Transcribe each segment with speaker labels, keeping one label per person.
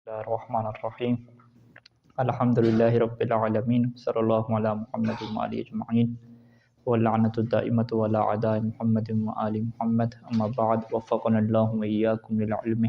Speaker 1: Bismillahirrahmanirrahim. Alhamdulillahi rabbil alamin. Sallallahu ala Muhammadin wa alihi ajma'in. Wa la'natu da'imatu wa la'adai Muhammadin wa ali Muhammad. Amma ba'd. Waffaqana Allahu wa iyyakum lil ilmi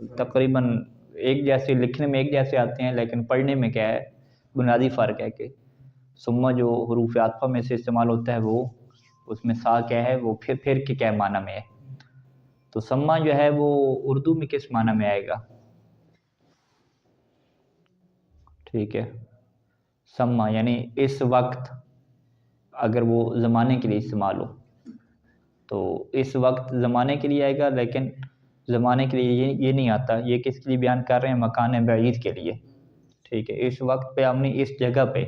Speaker 1: تقریباً ایک جیسے لکھنے میں ایک جیسے آتے ہیں، لیکن پڑھنے میں کیا ہے بنیادی فرق ہے کہ ثم جو حروف عاطفہ میں سے استعمال ہوتا ہے وہ اس میں سا کیا ہے وہ پھر کے کیا معنی میں ہے. تو ثم جو ہے وہ اردو میں کس معنی میں آئے گا؟ ٹھیک ہے، ثم یعنی اس وقت، اگر وہ زمانے کے لیے استعمال ہو تو اس وقت زمانے کے لیے آئے گا، لیکن زمانے کے لیے یہ نہیں آتا. یہ کس کے لیے بیان کر رہے ہیں؟ مکان بعید کے لیے. ٹھیک ہے، اس وقت پہ ہم نے اس جگہ پہ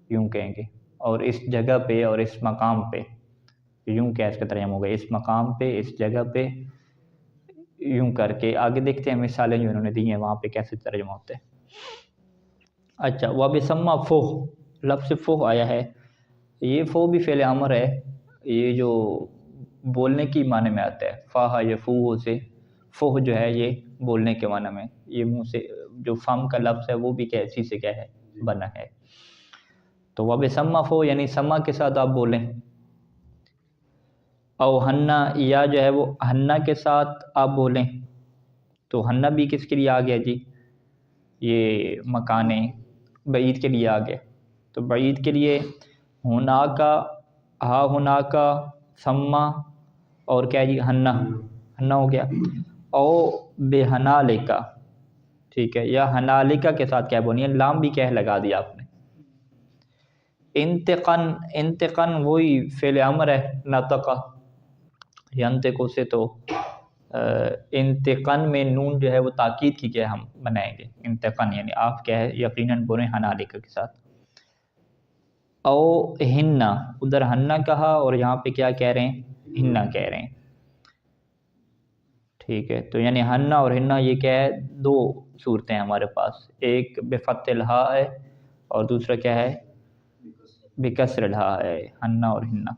Speaker 1: یوں کہیں گے، اور اس جگہ پہ اور اس مقام پہ یوں کیا اس کا ترجمہ ہوگا، اس مقام پہ اس جگہ پہ یوں کر کے. آگے دیکھتے ہیں مثالیں جو انہوں نے دی ہیں وہاں پہ کیسے ترجمہ ہوتے ہیں. اچھا، وَبِثَمَّ فُوہ، لفظ فُوہ آیا ہے. یہ فو بھی فعل امر ہے، یہ جو بولنے کی معنی میں آتا ہے. فاہا یفوہ سے فوہ جو ہے یہ بولنے کے معنی میں، یہ منہ سے جو فم کا لفظ ہے وہ بھی کیسی سے کیا ہے بنا ہے. تو وَبِثَمَّ فُوہ یعنی سما کے ساتھ آپ بولیں. او ہنّا، یا جو ہے وہ ہنّا کے ساتھ آپ بولیں. تو ہنّا بھی کس کے لیے آ گیا جی؟ یہ مکان بعید کے لیے آ گیا. تو بعید کے لیے ہونا کا، ہا ہونا کا، ثم اور کیا جی ہنّا، ہنّا ہو گیا. او بے ہنالکا، ٹھیک ہے، یا ہنالکا کے ساتھ کیا بولنی ہے، لام بھی کیا لگا دیا آپ نے. انتقن، انتقن وہی فعل امر ہے، نطقہ ینطق سے. تو انتقن میں نون جو ہے وہ تاکید کی کیا ہم بنائیں گے، انتقن یعنی آپ کیا ہے یقیناً بولیں ہنالکا کے ساتھ. او ہنّا، ادھر ہنّا کہا اور یہاں پہ کیا کہہ رہے ہیں، ہنّا کہہ رہے ہیں. ٹھیک ہے، تو یعنی ہنّا اور ہنّا یہ کیا ہے دو صورتیں ہیں ہمارے پاس، ایک بفتح الہاء ہے اور دوسرا کیا ہے بکسر الہاء ہے، ہنّا اور ہنّا.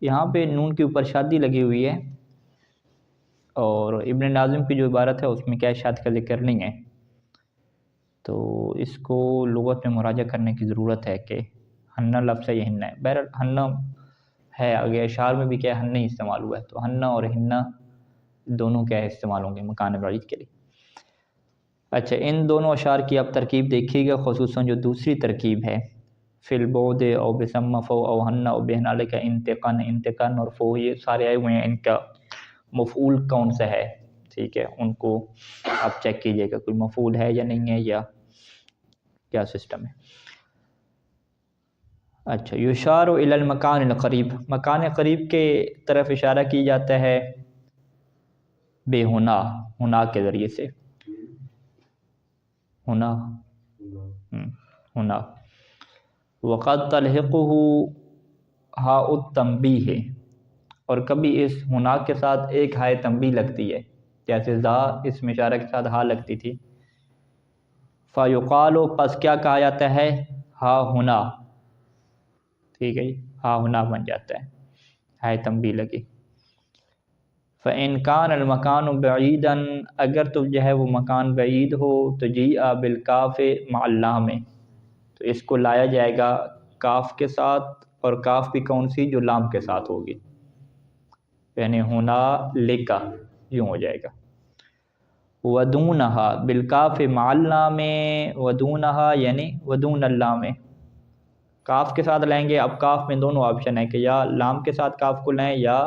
Speaker 1: یہاں پہ نون کے اوپر شادی لگی ہوئی ہے، اور ابن ناظم کی جو عبارت ہے اس میں کیا شاد کا ذکر نہیں ہے. تو اس کو لغت میں مراجعہ کرنے کی ضرورت ہے کہ ہنّا لفظ ہے یہ ہنّا ہے. بہرحال ہنّا ہے، آگے اشعار میں بھی کیا ہنّا ہی استعمال ہوا ہے. تو ہنّا اور ہنّا دونوں کیا استعمال ہوں گے مکان بعید کے لیے. اچھا، ان دونوں اشعار کی آپ ترکیب دیکھیے گا، خصوصاً جو دوسری ترکیب ہے فی البعد او بثم فو او ہنّا او بہنالک انتقن، انتقن اور فو، یہ سارے آئے ہوئے ہیں، ان کا مفعول کون سا ہے. ٹھیک ہے، ان کو آپ چیک کیجئے گا کوئی مفعول ہے یا نہیں ہے یا کیا سسٹم ہے. اچھا، یشار الی المکان القریب، مکان قریب کے طرف اشارہ کی جاتا ہے بے ہونا، ہونا کے ذریعے سے. ہونا، ہونا. وقد تلحقہ ہاء التنبیہ، اور کبھی اس ہونا کے ساتھ ایک ہائے تنبیہ لگتی ہے، جیسے ذا اس میں اشارہ کے ساتھ ہا لگتی تھی. فیقال، پس کیا کہا جاتا ہے، ہا ہونا. ٹھیک ہے جی، ہا ہونا بن جاتا ہے، ہائے تنبیہ لگی. فَإِنْ كَانَ الْمَكَانُ بَعِيدًا، اگر تو جو ہے وہ مکان بعید ہو تو جیء بالکاف مع اللام، تو اس کو لایا جائے گا کاف کے ساتھ، اور کاف بھی کون سی، جو لام کے ساتھ ہوگی، یعنی ہونا لکا یوں ہو جائے گا. وَدُونَهَا بالکاف مع اللام، وَدُونَهَا یعنی وَدُونَ اللام، کاف کے ساتھ لائیں گے. اب کاف میں دونوں آپشن ہے کہ یا لام کے ساتھ کاف کو لیں یا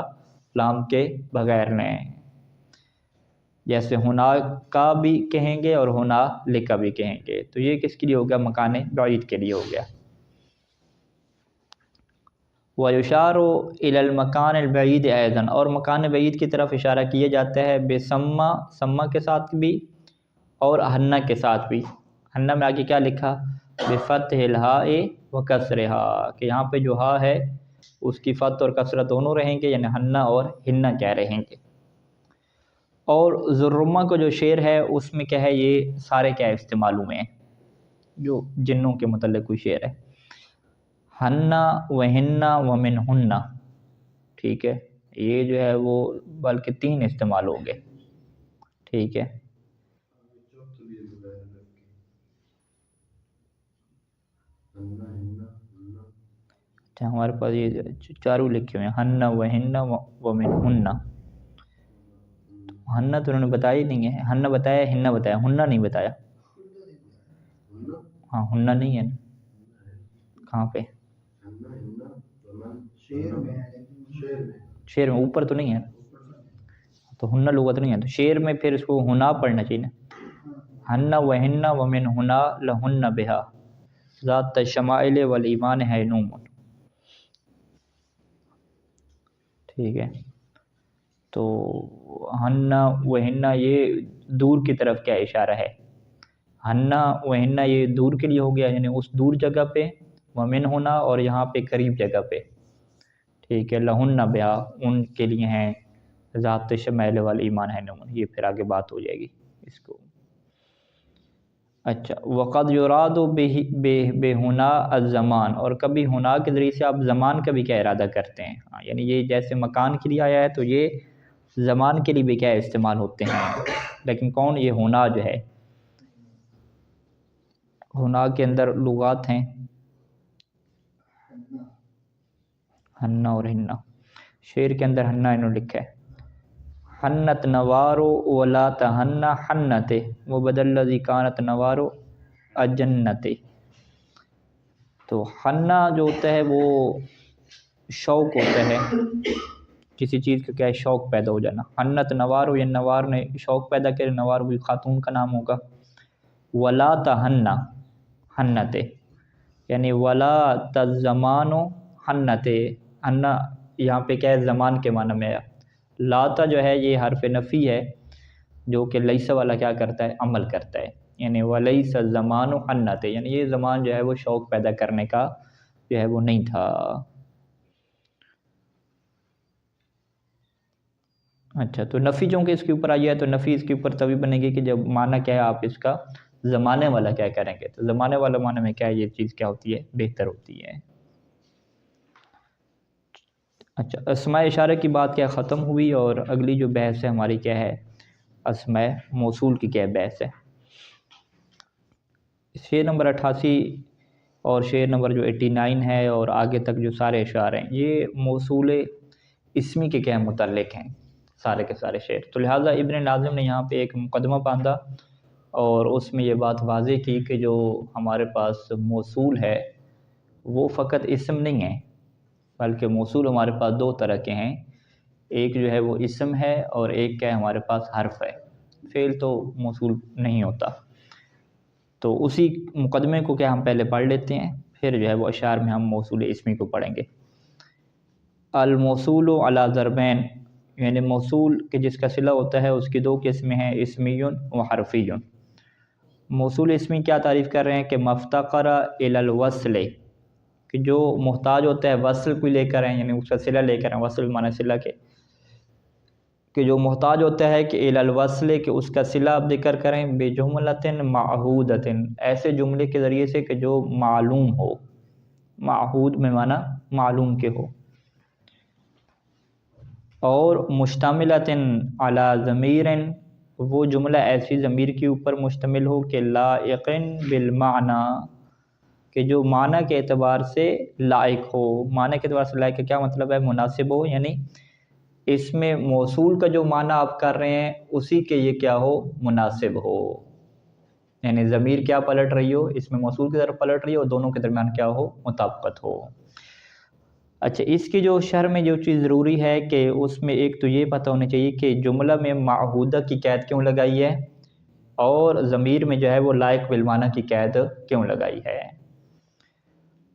Speaker 1: لام کے بغیر لیں، جیسے ہونا کا بھی کہیں گے اور ہونا لکا بھی کہیں گے. تو یہ کس کے لیے ہو گیا، مکان بعید کے لیے ہو گیا. وَيُشَارُ إِلَى الْمَكَانِ الْبَعِيدِ أَيْضًا، اور مکان بعید کی طرف اشارہ کیا جاتا ہے بسما، سما کے ساتھ بھی اور ہنّا کے ساتھ بھی. ہنّا میں آگے کیا لکھا، بفتح الہاء وکسرہا، کہ یہاں پہ جو ہا ہے اس کی فتح اور کسرہ دونوں رہیں گے، یعنی ہنّا اور ہنّا کیا رہیں گے. اور ذرما کو جو شعر ہے اس میں کیا ہے یہ سارے کیا استعمال ہوئے ہیں، جو جنوں کے متعلق کوئی شعر ہے. ہنّا و ہنّا و من ہنّا، ٹھیک ہے، یہ جو ہے وہ بلکہ 3 استعمال ہو گئے. ٹھیک ہے، اچھا ہمارے پاس یہ چاروں لکھے ہوئے ہیں، ہنّا و ہنّا و من ہنّا. ہنہ تو انہوں نے بتایا ہی نہیں ہے، ہنہ بتایا، ہنہ بتایا، ہنہ نہیں بتایا. ہاں ہنہ نہیں ہے، کہاں پہ؟ شعر میں اوپر تو نہیں ہے، تو ہنہ لغت نہیں ہے، تو شعر میں پھر اس کو ہنا پڑھنا چاہیے نا. ہنہ و ہنہ ومن ہنا لہن بہا ذات الشمائل والایمان ہے نوم. ٹھیک ہے، تو ہنہ و ہنہ یہ دور کی طرف کیا اشارہ ہے؟ ہنہ و ہنہ یہ دور کے لیے ہو گیا، یعنی اس دور جگہ پہ، ومن ہونا اور یہاں پہ قریب جگہ پہ. ٹھیک ہے، لہن بہا ان کے لیے ہیں ذات شمائل والایمان ہے نوم. یہ پھر آگے بات ہو جائے گی اس کو. اچھا، وقد یراد بے ہونا الزمان، اور کبھی ہونا کے ذریعے سے آپ زمان کا بھی کیا ارادہ کرتے ہیں. یعنی یہ جیسے مکان کے لیے آیا ہے تو یہ زمان کے لیے بھی کیا استعمال ہوتے ہیں. لیکن کون؟ یہ ہونا جو ہے، ہونا کے اندر لغات ہیں ہنہ اور ہنہ. شعر کے اندر ہنہ انہوں نے لکھا ہے حنت نوارو ولا تہنہ حنت وبدل الذی کانت نوارو اجنت. تو حنہ جو ہوتا ہے وہ شوق ہوتا ہے، کسی چیز کا کیا ہے شوق پیدا ہو جانا. حنت نوارو، یہ نوار نے شوق پیدا کرے، نوار بھی خاتون کا نام ہوگا. ولا تہنہ حنت، یعنی ولا تزمانو حنت. حنہ یہاں پہ کیا ہے زمان کے معنی میں آیا. لاتا جو ہے یہ حرف نفی ہے جو کہ لیس والا کیا کرتا ہے عمل کرتا ہے. یعنی ولیس الزمان حنت، یعنی یہ زمان جو ہے وہ شوق پیدا کرنے کا جو ہے وہ نہیں تھا. اچھا، تو نفی چونکہ اس کے اوپر آئی ہے تو نفی اس کے اوپر تبھی بنے گی کہ جب معنی کیا ہے آپ اس کا زمانے والا کیا کریں گے. تو زمانے والا معنی میں کیا ہے یہ چیز کیا ہوتی ہے بہتر ہوتی ہے. اچھا، اسماء اشارہ کی بات کیا ختم ہوئی، اور اگلی جو بحث ہے ہماری کیا ہے اسماء موصول کی کیا بحث ہے. شعر نمبر 88 اور شعر نمبر جو 89 ہے اور آگے تک جو سارے اشعار ہیں یہ موصول اسمی کے کیا متعلق ہیں سارے کے سارے شعر. تو لہٰذا ابن ناظم نے یہاں پہ ایک مقدمہ باندھا اور اس میں یہ بات واضح کی کہ جو ہمارے پاس موصول ہے وہ فقط اسم نہیں ہے، بلکہ موصول ہمارے پاس دو طرح کے ہیں. ایک جو ہے وہ اسم ہے اور ایک کیا ہے ہمارے پاس حرف ہے. فعل تو موصول نہیں ہوتا. تو اسی مقدمے کو کیا ہم پہلے پڑھ لیتے ہیں، پھر جو ہے وہ اشعار میں ہم موصول اسمی کو پڑھیں گے. الموصول علی ضربین، یعنی موصول کہ جس کا صلہ ہوتا ہے اس کی دو قسمیں ہیں، اسمی و حرفی. موصول اسمی کیا تعریف کر رہے ہیں کہ مفتقر الی الوصل، کہ جو محتاج ہوتا ہے وصل کو لے کر ہیں، یعنی اس کا صلہ لے کر ہیں. وصل معنی صلہ کے، کہ جو محتاج ہوتا ہے کہ الی الوصل کہ اس کا صلہ آپ ذکر کریں بجملۃ معہودۃ، ایسے جملے کے ذریعے سے کہ جو معلوم ہو. معہود میں معنی معلوم کے ہو. اور مشتملۃ علی ضمیر، وہ جملہ ایسی ضمیر کے اوپر مشتمل ہو کہ لائق بالمعنی، کہ جو معنی کے اعتبار سے لائق ہو. معنی کے اعتبار سے لائق کا کیا مطلب ہے؟ مناسب ہو، یعنی اس میں موصول کا جو معنی آپ کر رہے ہیں اسی کے یہ کیا ہو مناسب ہو. یعنی ضمیر کیا پلٹ رہی ہو، اس میں موصول کی طرف پلٹ رہی ہو، دونوں کے درمیان کیا ہو مطابقت ہو. اچھا، اس کی جو شرح میں جو چیز ضروری ہے کہ اس میں ایک تو یہ پتہ ہونی چاہیے کہ جملہ میں معہودہ کی قید کیوں لگائی ہے اور ضمیر میں جو ہے وہ لائق بالمعنی کی قید کیوں لگائی ہے.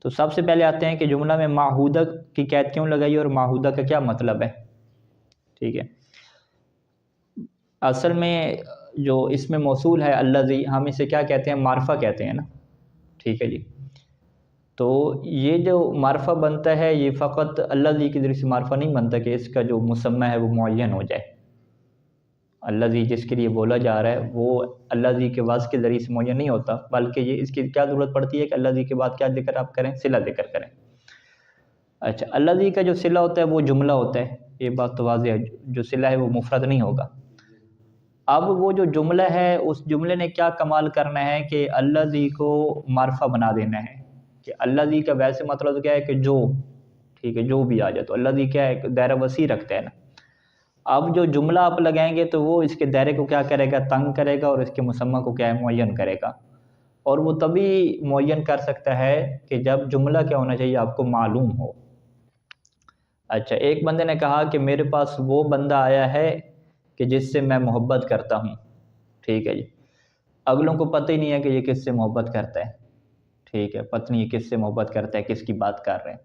Speaker 1: تو سب سے پہلے آتے ہیں کہ جملہ میں معہودہ کی قید کیوں لگائی اور معہودہ کا کیا مطلب ہے. ٹھیک ہے، اصل میں جو اس میں موصول ہے الذی، ہم اسے کیا کہتے ہیں معرفہ کہتے ہیں نا. ٹھیک ہے جی، تو یہ جو معرفہ بنتا ہے یہ فقط الذی کے ذریعے سے معرفہ نہیں بنتا کہ اس کا جو مسمى ہے وہ معین ہو جائے. الذی جس کے لیے بولا جا رہا ہے وہ الذی کے وصف کے ذریعے سے معین نہیں ہوتا، بلکہ یہ اس کی کیا ضرورت پڑتی ہے کہ الذی کے بعد کیا ذکر آپ کریں؟ صلہ ذکر کریں. اچھا، الذی کا جو صلہ ہوتا ہے وہ جملہ ہوتا ہے، یہ بات تو واضح ہے، جو صلہ ہے وہ مفرد نہیں ہوگا. اب وہ جو جملہ ہے اس جملے نے کیا کمال کرنا ہے کہ الذی کو معرفہ بنا دینا ہے. کہ الذی کا ویسے مطلب کیا ہے کہ جو، ٹھیک ہے جو بھی آ جائے، تو الذی کیا ہے دائرہ وسیع رکھتا ہے نا. اب جو جملہ آپ لگائیں گے تو وہ اس کے دائرے کو کیا کرے گا، تنگ کرے گا، اور اس کے مسمى کو کیا ہے، معین کرے گا. اور وہ تبھی معین کر سکتا ہے کہ جب جملہ کیا ہونا چاہیے آپ کو معلوم ہو. اچھا، ایک بندے نے کہا کہ میرے پاس وہ بندہ آیا ہے کہ جس سے میں محبت کرتا ہوں. ٹھیک ہے جی. اگلوں کو پتہ ہی نہیں ہے کہ یہ کس سے محبت کرتا ہے. ٹھیک ہے، پتہ نہیں یہ کس سے محبت کرتا ہے، کس کی بات کر رہے ہیں.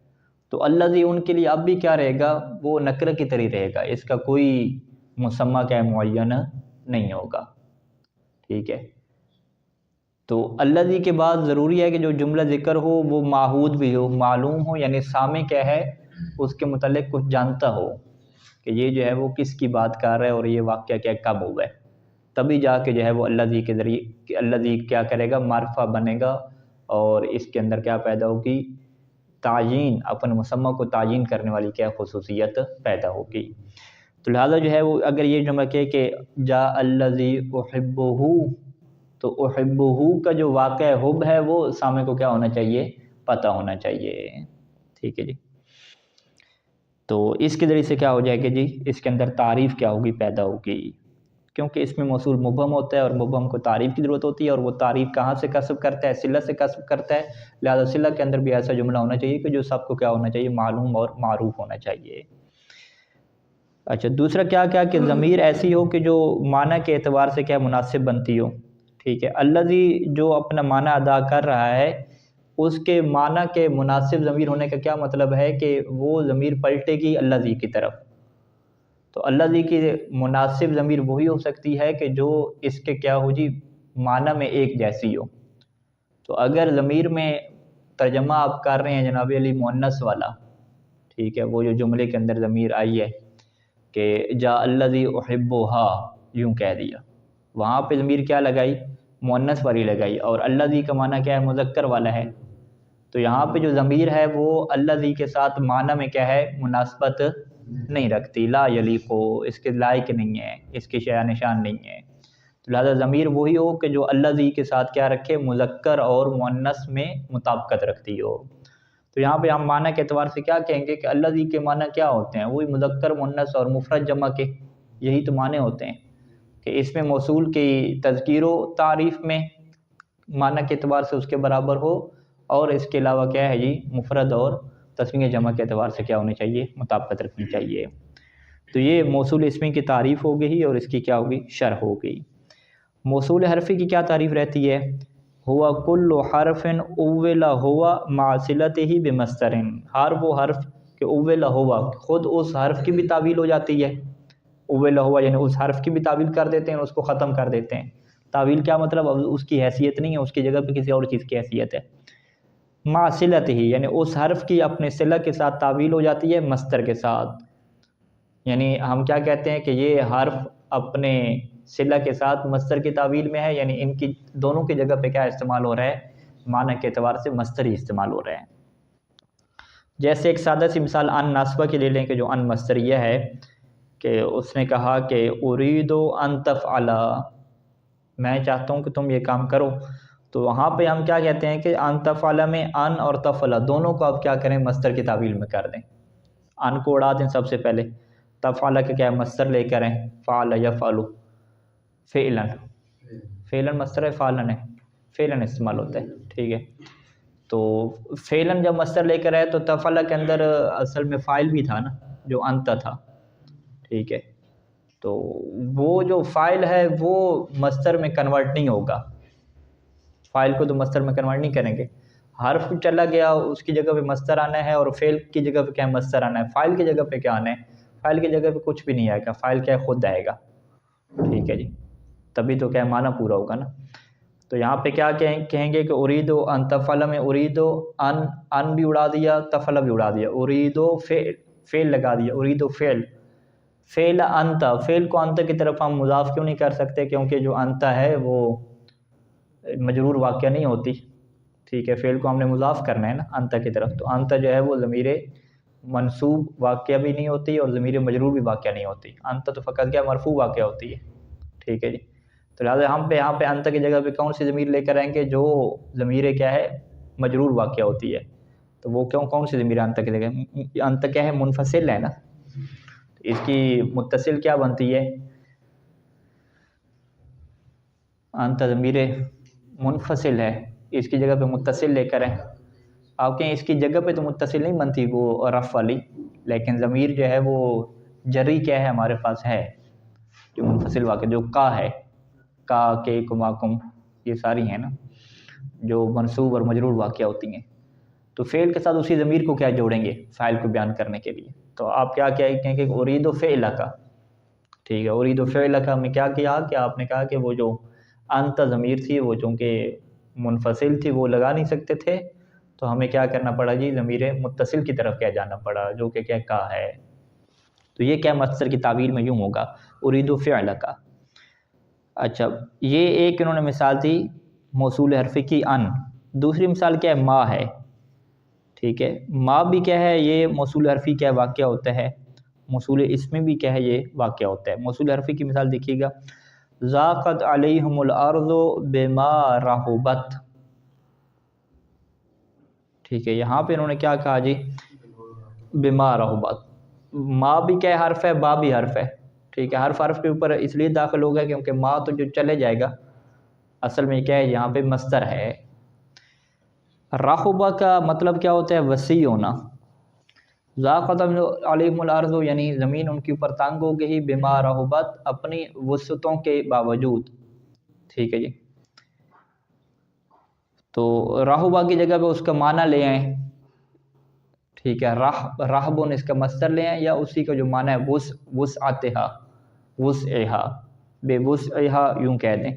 Speaker 1: تو الذی ان کے لیے اب بھی کیا رہے گا، وہ نکرہ کی طرح رہے گا، اس کا کوئی مسمى کیا معین نہیں ہوگا. ٹھیک ہے. تو الذی کے بعد ضروری ہے کہ جو جملہ ذکر ہو وہ معہود بھی ہو، معلوم ہو، یعنی سامع کیا ہے اس کے متعلق کچھ جانتا ہو کہ یہ جو ہے وہ کس کی بات کر رہا ہے اور یہ واقعہ کیا کب ہوا ہے. تبھی جا کے جو ہے وہ الذی کے ذریعے الذی کیا کرے گا، معرفہ بنے گا، اور اس کے اندر کیا پیدا ہوگی، تعیین، اپنے مسمى کو تعیین کرنے والی کیا خصوصیت پیدا ہوگی. تو لہٰذا جو ہے وہ اگر یہ جملہ کہ جاء الذی احبہ، تو احبہ کا جو واقع حب ہے وہ سامع کو کیا ہونا چاہیے، پتہ ہونا چاہیے. ٹھیک ہے جی. تو اس کے ذریعے سے کیا ہو جائے گا جی، اس کے اندر تعریف کیا ہوگی، پیدا ہوگی. کیونکہ اس میں موصول مبہم ہوتا ہے اور مبہم کو تعریف کی ضرورت ہوتی ہے، اور وہ تعریف کہاں سے کسب کرتا ہے، صلہ سے کسب کرتا ہے. لہذا صلہ کے اندر بھی ایسا جملہ ہونا چاہیے کہ جو سب کو کیا ہونا چاہیے، معلوم اور معروف ہونا چاہیے. اچھا، دوسرا کیا کہ ضمیر ایسی ہو کہ جو معنی کے اعتبار سے کیا مناسب بنتی ہو. ٹھیک ہے. الذی جو اپنا معنی ادا کر رہا ہے اس کے معنی کے مناسب ضمیر ہونے کا کیا مطلب ہے کہ وہ ضمیر پلٹے گی الذی کی طرف. تو الذی کی مناسب ضمیر وہی ہو سکتی ہے کہ جو اس کے کیا ہو جی، معنی میں ایک جیسی ہو. تو اگر ضمیر میں ترجمہ آپ کر رہے ہیں جناب علی مؤنث والا، ٹھیک ہے، وہ جو جملے کے اندر ضمیر آئی ہے کہ جاء الذی احبھا، یوں کہہ دیا، وہاں پہ ضمیر کیا لگائی، مؤنث والی لگائی، اور الذی کا معنی کیا ہے، مذکر والا ہے. تو یہاں پہ جو ضمیر ہے وہ الذی کے ساتھ معنی میں کیا ہے، مناسبت نہیں رکھتی، لا یلیق، اس کے لائق نہیں ہے، اس کے شایع نشان نہیں ہے. تو لہذا ضمیر وہی ہو کہ جو الذی کے ساتھ کیا رکھے، مذکر اور مؤنث میں مطابقت رکھتی ہو. تو یہاں پہ ہم معنی کے اعتبار سے کیا کہیں گے کہ الذی کے معنی کیا ہوتے ہیں، وہی مذکر، مؤنث اور مفرد جمع کے، یہی تو معنی ہوتے ہیں کہ اس میں موصول کی تذکیر و تعریف میں معنی کے اعتبار سے اس کے برابر ہو، اور اس کے علاوہ کیا ہے جی، مفرد اور تسمیہ جمع کے اعتبار سے کیا ہونی چاہیے، مطابقت رکھنی چاہیے. تو یہ موصول اسمی کی تعریف ہو گئی اور اس کی کیا ہوگی، شرح ہو گئی. موصول حرفی کی کیا تعریف رہتی ہے، ہوا کل حرف اول ہوا مع صلتہ بمصدر، ہر وہ حرف کہ اول ہوا، خود اس حرف کی بھی تعویل ہو جاتی ہے. اول ہوا یعنی اس حرف کی بھی تعویل کر دیتے ہیں، اس کو ختم کر دیتے ہیں. تعویل کیا مطلب، اب اس کی حیثیت نہیں ہے، اس کی جگہ پہ کسی اور چیز کی حیثیت ہے. مع صلتہ یعنی اس حرف کی اپنے صلہ کے ساتھ تعویل ہو جاتی ہے مصدر کے ساتھ. یعنی ہم کیا کہتے ہیں کہ یہ حرف اپنے صلہ کے ساتھ مصدر کی تعویل میں ہے، یعنی ان کی دونوں کی جگہ پہ کیا استعمال ہو رہا ہے، معنی کے اعتبار سے مصدر ہی استعمال ہو رہا ہے. جیسے ایک سادہ سی مثال ان ناصبہ کی لے لیں کہ جو ان مصدریہ ہے، کہ اس نے کہا کہ ارید ان تفعل، میں چاہتا ہوں کہ تم یہ کام کرو. تو وہاں پہ ہم کیا کہتے ہیں کہ ان تفعل میں ان اور تفعل دونوں کو آپ کیا کریں، مصدر کی تعویل میں کر دیں. ان کو اڑا دیں سب سے پہلے، تفعل کا کیا ہے، مصدر لے کریں، فعل یفعل، فعلا، فعلا مصدر ہے، فعلا ہے، فعلا استعمال ہوتا ہے. ٹھیک ہے. تو فعلا جب مصدر لے کر آئے تو تفعل کے اندر اصل میں فاعل بھی تھا نا، جو انت تھا. ٹھیک ہے. تو وہ جو فاعل ہے وہ مصدر میں کنورٹ نہیں ہوگا، فاعل کو تو مصدر میں کنورٹ نہیں کریں گے. حرف چلا گیا، اس کی جگہ پہ مصدر آنا ہے، اور فعل کی جگہ پہ کیا ہے، مصدر آنا ہے. فاعل کی جگہ پہ کیا آنا ہے، فاعل کی جگہ پہ کچھ بھی نہیں آئے گا، فاعل کیا ہے، خود آئے گا. ٹھیک ہے جی. تبھی تو کیا معنی پورا ہوگا نا. تو یہاں پہ کیا کہیں گے کہ اریدو ان تفعل میں اریدو ان بھی اڑا دیا، تفعل بھی اڑا دیا، اریدو فعل لگا دیا، اریدو فعل انت، فعل کو انت کی طرف ہم مضاف کیوں نہیں کر سکتے، کیونکہ جو انت ہے وہ مجرور واقعہ نہیں ہوتی. ٹھیک ہے. فعل کو ہم نے مضاف کرنا ہے نا انت کی طرف، تو انت جو ہے وہ ضمیر منصوب واقعہ بھی نہیں ہوتی اور ضمیر مجرور بھی واقعہ نہیں ہوتی. انت تو فقط کیا مرفوع واقعہ ہوتی ہے. ٹھیک ہے جی. تو لہٰذا ہم پہ یہاں پہ انت کی جگہ پہ کون سی ضمیر لے کر آئیں گے، جو ضمیر کیا ہے، مجرور واقعہ ہوتی ہے. تو وہ کون سی ضمیر انت کی جگہ، انت کیا ہے، منفصل ہے نا. اس کی متصل کیا بنتی ہے؟ انت ضمیر منفصل ہے، اس کی جگہ پہ متصل لے کر ہے. آپ کہیں اس کی جگہ پہ تو متصل نہیں بنتی وہ رف والی، لیکن ضمیر جو ہے وہ جری کیا ہے ہمارے پاس ہے جو منفصل واقع، جو کا ہے، کا کے کما کم، یہ ساری ہیں نا جو منصوب اور مجرور واقع ہوتی ہیں. تو فعل کے ساتھ اسی ضمیر کو کیا جوڑیں گے فاعل کو بیان کرنے کے لیے. تو آپ کیا کہیں کہ ارید فعل کا، ٹھیک ہے، ارید فعل کا میں کیا کیا کہ آپ نے کہا کہ وہ جو انت ضمیر تھی وہ چونکہ منفصل تھی وہ لگا نہیں سکتے تھے، تو ہمیں کیا کرنا پڑا جی، ضمیر متصل کی طرف کیا جانا پڑا جو کہ کیا کا ہے. تو یہ کیا مصدر کی تعبیر میں یوں ہوگا ارید فعل کا. اچھا، یہ ایک انہوں نے مثال دی موصول حرفی کی ان. دوسری مثال کیا ہے؟ ما ہے، ٹھیک ہے. ما بھی کیا ہے؟ یہ موصول حرفی کیا واقعہ ہوتا ہے، موصول اسمی بھی کیا ہے یہ واقعہ ہوتا ہے. موصول حرفی کی مثال دیکھیے گا، ضاقت علیہم الارض بما رحبت، ٹھیک ہے. یہاں پہ انہوں نے کیا کہا جی؟ بما رحبت. ما بھی کیا حرف ہے، با بھی حرف ہے، ٹھیک ہے. حرف کے اوپر اس لیے داخل ہوگا کیونکہ ما تو جو چلے جائے گا، اصل میں کیا ہے یہاں پہ مصدر ہے. رحبہ کا مطلب کیا ہوتا ہے؟ وسیع ہونا. ضاقت علیہم الارض یعنی زمین ان کے اوپر تنگ ہو گئی، بما رحبت اپنی وسعتوں کے باوجود، ٹھیک ہے جی. تو رحبہ کی جگہ پہ اس کا معنی لے آئیں، ٹھیک ہے. رحبن اس کا مصدر لے آئیں یا اسی کا جو معنی ہے وسعتہا، وسعہا، بے وسعہا یوں کہہ دیں.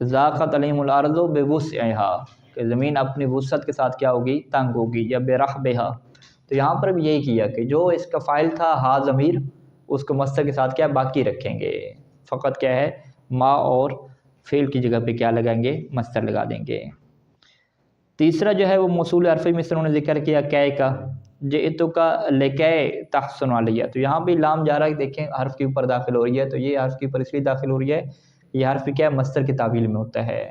Speaker 1: ضاقت علیہم الارض بے وسعہا کہ زمین اپنی وسعت کے ساتھ کیا ہوگی؟ تنگ ہوگی، یا بے رحبہا. تو یہاں پر بھی یہی کیا کہ جو اس کا فاعل تھا ہا ضمیر، اس کو مصدر کے ساتھ کیا باقی رکھیں گے، فقط کیا ہے ما اور فعل کی جگہ پہ کیا لگائیں گے؟ مصدر لگا دیں گے. تیسرا جو ہے وہ موصول حرفی میں سے انہوں نے ذکر کیا کہ کا، جئتو کا لکے تحسن علیہ. تو یہاں بھی لام جا رہا ہے، دیکھیں حرف کے اوپر داخل ہو رہی ہے، تو یہ حرف کے اوپر اس لیے داخل ہو رہی ہے، یہ حرف کیا ہے؟ مصدر کی تعویل میں ہوتا ہے.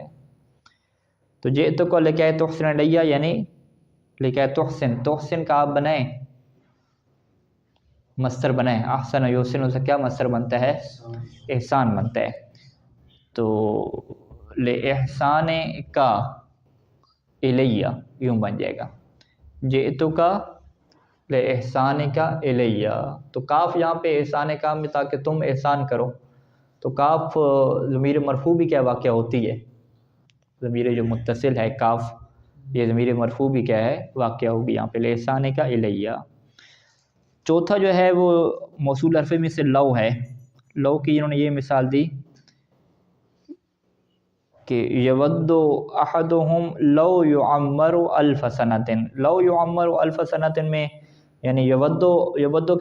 Speaker 1: تو جئتو کا لکے تحسن علیہ یعنی لکے تحسن، تحسن کا آپ بنائیں مصدر بنائیں، احسن یحسن سے کیا مصدر بنتا ہے؟ احسان بنتا ہے. تو لِإِحْسَانِ کا الیہ یوں بن جائے گا، جئتو کا لِإِحْسَانِ کا الیہ. تو کاف یہاں پہ احسان کا میں تاکہ تم احسان کرو، تو کاف ضمیر مرفوع بھی کیا واقع ہوتی ہے، ضمیر جو متصل ہے کاف، یہ ضمیر مرفوع بھی کیا ہے واقع ہوگی یہاں پہ لِإِحْسَانِ کا الیہ. چوتھا جو ہے وہ موصول حرف میں سے لو ہے. لو کی انہوں نے یہ مثال دی کہ یود احدہم لو یعمر الف سنۃ. لو یعمر الف سنۃ میں یعنی یود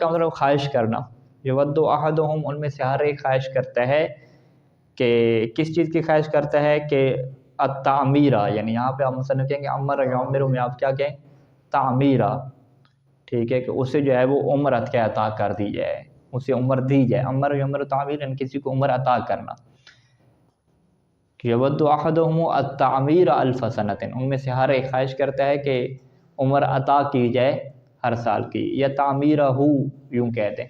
Speaker 1: کا مطلب خواہش کرنا. یود احدہم ان میں سے ہر ایک خواہش کرتا ہے کہ کس چیز کی خواہش کرتا ہے؟ کہ التعمیرہ، یعنی یہاں پہ آپ مصنف کہیں گے عمر یعمر میں آپ کیا کہیں؟ تعمیرہ، ٹھیک ہے، کہ اسے جو ہے وہ عمر عطا کر دی جائے، اسے عمر دی جائے. عمر یعمر تعمیر یعنی کسی کو عمر عطا کرنا. یود احدہم التعمیر الف سنۃ، ان میں سے ہر ایک خواہش کرتا ہے کہ عمر عطا کی جائے ہر سال کی، یا تعمیرہ یوں کہہ دیں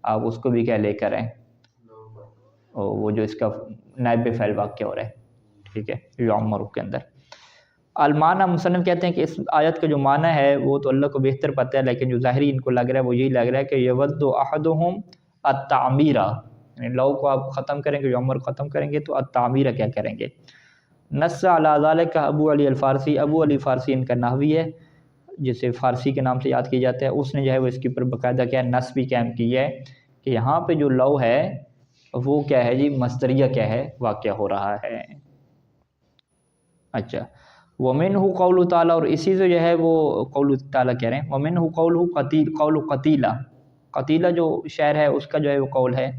Speaker 1: آپ، اس کو بھی کیا لے کر آئیں، وہ جو اس کا نائب فعل واقع ہو رہا ہے، ٹھیک ہے، یعمر کے اندر. المعنی مصنف کہتے ہیں کہ اس آیت کا جو معنی ہے وہ تو اللہ کو بہتر پتہ ہے، لیکن جو ظاہری ان کو لگ رہا ہے وہ یہی لگ رہا ہے کہ یود احدہم التعمیرہ، یعنی لو کو آپ ختم کریں گے، عمر ختم کریں گے تو التعمیرہ کیا کریں گے. نص علی ذالک ابو علی الفارسی، ابو علی فارسی ان کا نحوی ہے جسے فارسی کے نام سے یاد کیا جاتا ہے. اس نے جو ہے وہ اس کے اوپر باقاعدہ کیا نص بھی قائم کی ہے کہ یہاں پہ جو لو ہے وہ کیا ہے جی؟ مصدریہ کیا ہے واقع ہو رہا ہے. اچھا، وَمِنْهُ قَوْلُ تعالیٰ، اور اسی سے جو ہے وہ قول تعالیٰ کہہ رہے ہیں، وَمِنْهُ قَوْلُ قول قتیلہ. قتیلہ جو شعر ہے اس کا جو ہے وہ قول ہے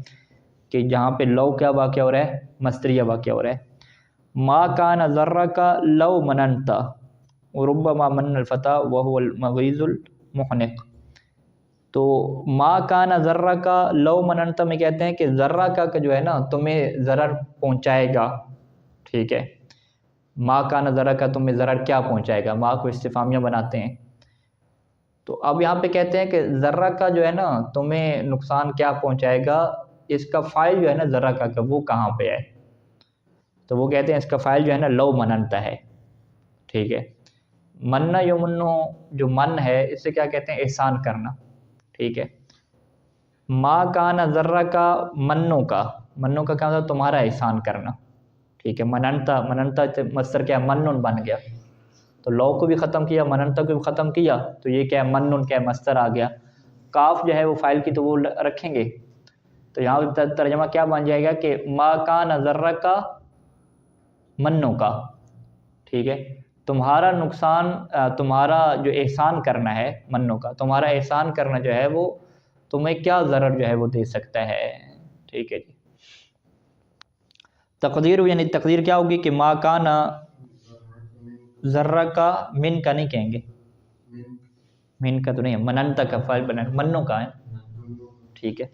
Speaker 1: کہ جہاں پہ لو کیا واقع ہو رہا ہے؟ مصدریہ واقع ہو رہا ہے. ما کان ذرک لو مننت وربما من الفتى وهو المغیظ المحنق. تو ما کان ذرک لو مننت میں کہتے ہیں کہ ذرہ کا جو ہے نا تمہیں ضرر پہنچائے گا، ٹھیک ہے. ما کان ذرہ کا تمہیں ضرر کیا پہنچائے گا، ما کو استفہامیہ بناتے ہیں. تو اب یہاں پہ کہتے ہیں کہ ذرہ کا جو ہے نا تمہیں نقصان کیا پہنچائے گا، اس کا فائل جو ہے نا ذرہ کا وہ کہاں پہ ہے؟ تو وہ کہتے ہیں اس کا فائل جو ہے نا لو مننتا ہے، ٹھیک ہے۔ مننا یمنو جو من ہے اس سے کیا کہتے ہیں؟ احسان کرنا، ٹھیک ہے۔ ما کانا ذرہ کا منو کا کیا ہوتا ہے؟ تمہارا احسان کرنا، ٹھیک ہے۔ مننتا مصدر کیا ہے؟ منن بن گیا، تو لو کو بھی ختم کیا، مننتا کو بھی ختم کیا، تو یہ کیا ہے؟ منن کیا ہے؟ مصدر آ گیا۔ کاف جو ہے وہ فائل کی تو وہ رکھیں گے، تو یہاں پہ ترجمہ کیا بن جائے گا کہ ما کانا ذرہ کا منو کا، ٹھیک ہے۔ تمہارا نقصان، تمہارا جو احسان کرنا ہے، منو کا تمہارا احسان کرنا جو ہے وہ تمہیں کیا ضرر جو ہے وہ دے سکتا ہے، ٹھیک ہے جی۔ تقدیر یعنی تقدیر کیا ہوگی کہ ما کانا ذرہ کا، من کا نہیں کہیں گے، من کا تو نہیں ہے، مننتا کا فائل بنا، منو کا ہے، ٹھیک ہے۔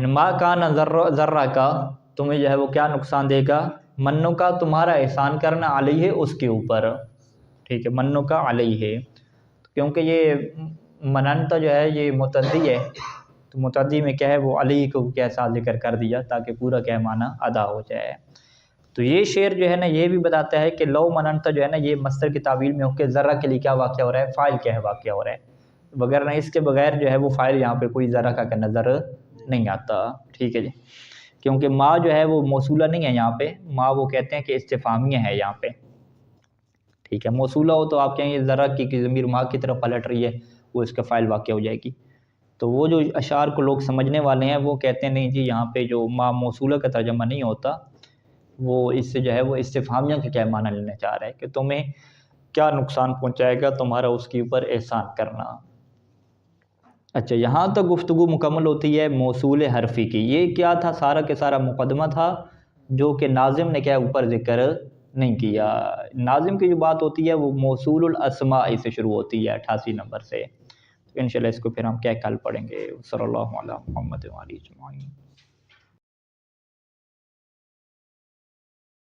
Speaker 1: ما کانا ذرہ کا تمہیں جو ہے وہ کیا نقصان دے گا؟ منو کا تمہارا احسان کرنا، علیہ اس کے اوپر، ٹھیک ہے۔ منو کا علیہ، کیونکہ یہ مننتا جو ہے یہ متعدی ہے، تو متعدی میں کیا ہے وہ علی کو کیسا ذکر کر دیا تاکہ پورا کیا معنی ادا ہو جائے۔ تو یہ شعر جو ہے نا یہ بھی بتاتا ہے کہ لو مننتا جو ہے نا یہ مصدر کی تعویل میں ہو کے ذرہ کے لیے کیا واقع ہو رہا ہے؟ فاعل کیا ہے واقع ہو رہا ہے، وغیرہ اس کے بغیر جو ہے وہ فاعل یہاں پہ کوئی ذرہ کا نظر نہیں آتا، ٹھیک ہے جی۔ کیونکہ ما جو ہے وہ موصولہ نہیں ہے یہاں پہ، ما وہ کہتے ہیں کہ استفہامیہ ہے یہاں پہ، ٹھیک ہے۔ موصولہ ہو تو آپ کہیں گے ذرہ کی ضمیر ما کی طرف پلٹ رہی ہے، وہ اس کا فاعل واقع ہو جائے گی۔ تو وہ جو اشعار کو لوگ سمجھنے والے ہیں وہ کہتے ہیں نہیں جی یہاں پہ جو ما موصولہ کا ترجمہ نہیں ہوتا، وہ اس سے جو ہے وہ استفہامیہ کا کیا معنی لینا چاہ رہا ہے کہ تمہیں کیا نقصان پہنچائے گا تمہارا اس کے اوپر احسان کرنا۔ اچھا، یہاں تک گفتگو مکمل ہوتی ہے موصول حرفی کی۔ یہ کیا تھا؟ سارا کے سارا مقدمہ تھا جو کہ ناظم نے کیا اوپر ذکر نہیں کیا۔ ناظم کی جو بات ہوتی ہے وہ موصول الاسماء سے شروع ہوتی ہے 88 نمبر سے، انشاءاللہ اس کو پھر ہم کیا کل پڑھیں گے۔ صلی اللہ علیہ محمد و آلہ اجمعین۔